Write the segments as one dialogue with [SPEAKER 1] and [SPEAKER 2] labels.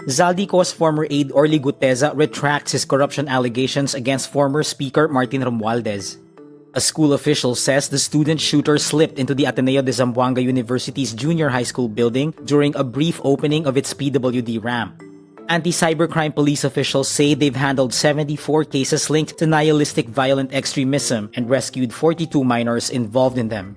[SPEAKER 1] Zaldico's former aide Orly Guteza retracts his corruption allegations against former Speaker Martin Romualdez. A school official says the student shooter slipped into the Ateneo de Zamboanga University's junior high school building during a brief opening of its PWD ramp. Anti-cybercrime police officials say they've handled 74 cases linked to nihilistic violent extremism and rescued 42 minors involved in them.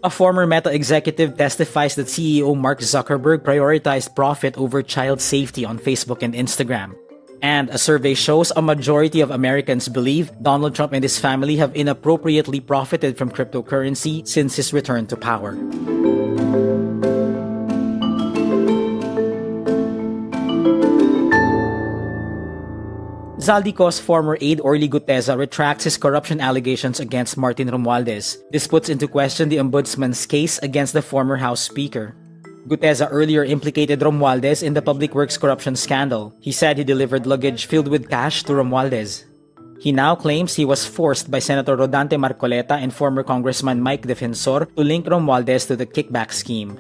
[SPEAKER 1] A former Meta executive testifies that CEO Mark Zuckerberg prioritized profit over child safety on Facebook and Instagram. And a survey shows a majority of Americans believe Donald Trump and his family have inappropriately profited from cryptocurrency since his return to power. Zaldico's former aide Orly Guteza retracts his corruption allegations against Martin Romualdez. This puts into question the Ombudsman's case against the former House Speaker. Guteza earlier implicated Romualdez in the public works corruption scandal. He said he delivered luggage filled with cash to Romualdez. He now claims he was forced by Senator Rodante Marcoleta and former Congressman Mike Defensor to link Romualdez to the kickback scheme.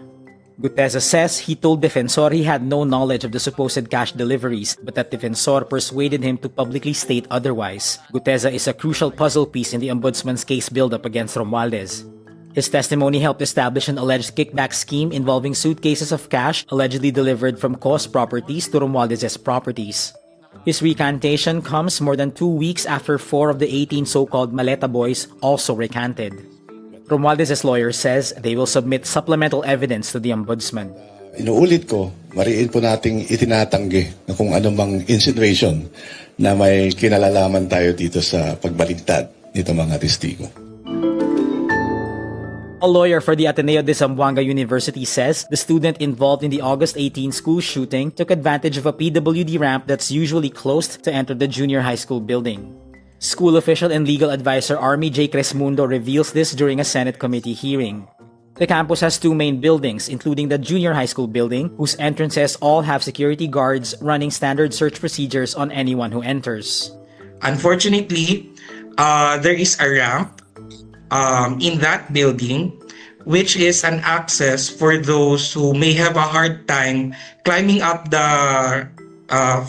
[SPEAKER 1] Guteza says he told Defensor he had no knowledge of the supposed cash deliveries, but that Defensor persuaded him to publicly state otherwise. Guteza is a crucial puzzle piece in the Ombudsman's case buildup against Romualdez. His testimony helped establish an alleged kickback scheme involving suitcases of cash allegedly delivered from Cos properties to Romualdez's properties. His recantation comes more than 2 weeks after 4 of the 18 so-called Maleta boys also recanted. Romualdez's lawyer says they will submit supplemental evidence to the Ombudsman.
[SPEAKER 2] Inuulit ko, mariin po nating itinatanggi na kung anumang insinuation na may kinalalaman tayo dito sa pagbaligtad nito mga testigo.
[SPEAKER 1] A lawyer for the Ateneo de Zamboanga University says the student involved in the August 18 school shooting took advantage of a PWD ramp that's usually closed to enter the junior high school building. School official and legal advisor Army J. Cresmundo reveals this during a Senate committee hearing. The campus has 2 main buildings, including the junior high school building, whose entrances all have security guards running standard search procedures on anyone who enters.
[SPEAKER 3] Unfortunately, there is a ramp in that building, which is an access for those who may have a hard time climbing up the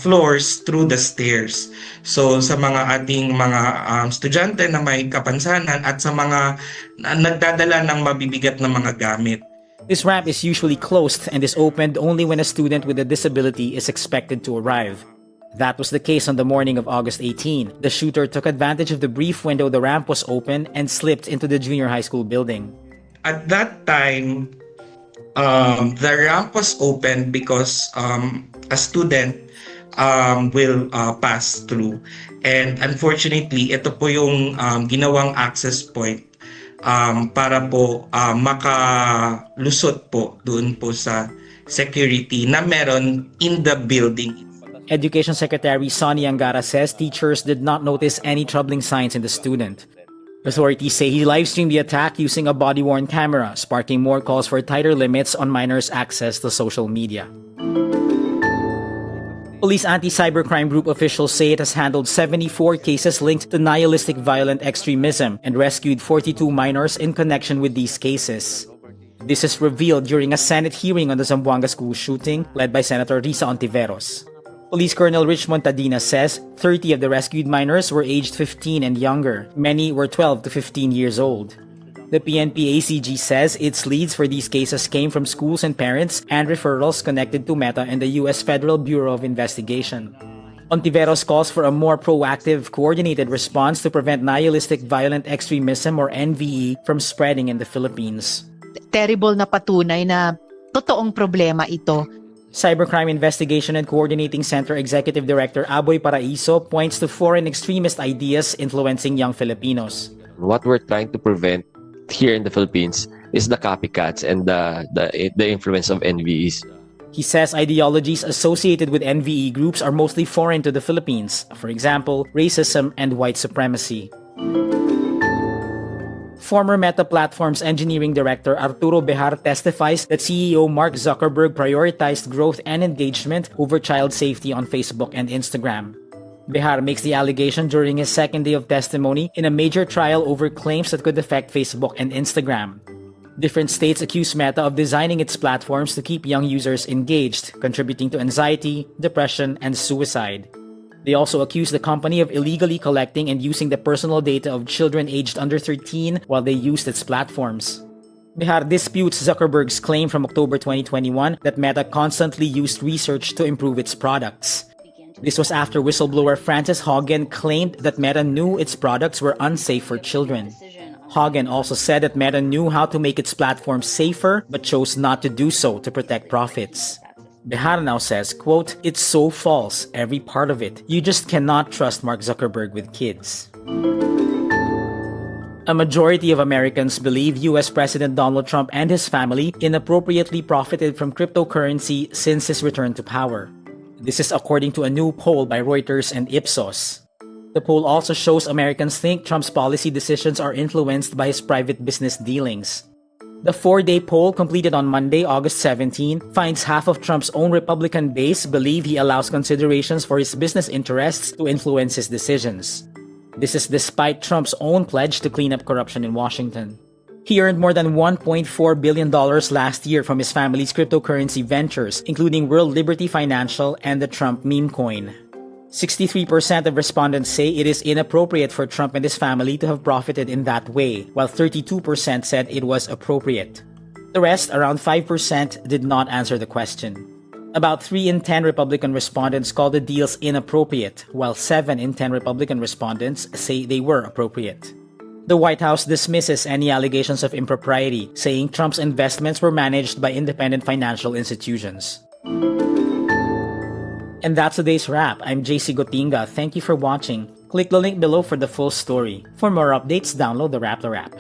[SPEAKER 3] floors through the stairs. So sa mga ating mga estudyante na may kapansanan at sa mga nagdadala ng mabibigat na mga gamit.
[SPEAKER 1] This ramp is usually closed and is opened only when a student with a disability is expected to arrive. That was the case on the morning of August 18. The shooter took advantage of the brief window the ramp was open and slipped into the junior high school building.
[SPEAKER 3] At that time, the ramp was open because a student will pass through. And unfortunately, ito po yung ginawang access point para po makalusot po doon po sa security na meron in the building.
[SPEAKER 1] Education Secretary Sonny Angara says teachers did not notice any troubling signs in the student. Authorities say he livestreamed the attack using a body-worn camera, sparking more calls for tighter limits on minors' access to social media. Police anti-cybercrime group officials say it has handled 74 cases linked to nihilistic violent extremism and rescued 42 minors in connection with these cases. This is revealed during a Senate hearing on the Zamboanga school shooting led by Senator Risa Ontiveros. Police Colonel Rich Montadina says 30 of the rescued minors were aged 15 and younger. Many were 12 to 15 years old. The PNP-ACG says its leads for these cases came from schools and parents and referrals connected to Meta and the U.S. Federal Bureau of Investigation. Ontiveros calls for a more proactive, coordinated response to prevent nihilistic violent extremism or NVE from spreading in the Philippines.
[SPEAKER 4] Terrible na patunay na totoong problema ito.
[SPEAKER 1] Cybercrime Investigation and Coordinating Center Executive Director Aboy Paraiso points to foreign extremist ideas influencing young Filipinos.
[SPEAKER 5] What we're trying to prevent here in the Philippines is the copycats and the influence of NVEs.
[SPEAKER 1] He says ideologies associated with NVE groups are mostly foreign to the Philippines, for example, racism and white supremacy. Former Meta Platforms Engineering Director Arturo Behar testifies that CEO Mark Zuckerberg prioritized growth and engagement over child safety on Facebook and Instagram. Behar makes the allegation during his second day of testimony in a major trial over claims that could affect Facebook and Instagram. Different states accuse Meta of designing its platforms to keep young users engaged, contributing to anxiety, depression, and suicide. They also accuse the company of illegally collecting and using the personal data of children aged under 13 while they used its platforms. Bihar disputes Zuckerberg's claim from October 2021 that Meta constantly used research to improve its products. This was after whistleblower Frances Haugen claimed that Meta knew its products were unsafe for children. Haugen also said that Meta knew how to make its platform safer but chose not to do so to protect profits. Bihar now says, quote, "It's so false, every part of it. You just cannot trust Mark Zuckerberg with kids." A majority of Americans believe US President Donald Trump and his family inappropriately profited from cryptocurrency since his return to power. This is according to a new poll by Reuters and Ipsos. The poll also shows Americans think Trump's policy decisions are influenced by his private business dealings. The 4-day poll completed on Monday, August 17, finds half of Trump's own Republican base believe he allows considerations for his business interests to influence his decisions. This is despite Trump's own pledge to clean up corruption in Washington. He earned more than $1.4 billion last year from his family's cryptocurrency ventures, including World Liberty Financial and the Trump meme coin. 63% of respondents say it is inappropriate for Trump and his family to have profited in that way, while 32% said it was appropriate. The rest, around 5%, did not answer the question. About 3 in 10 Republican respondents called the deals inappropriate, while 7 in 10 Republican respondents say they were appropriate. The White House dismisses any allegations of impropriety, saying Trump's investments were managed by independent financial institutions. And that's today's wrap. I'm JC Gotinga. Thank you for watching. Click the link below for the full story. For more updates, download the wRap.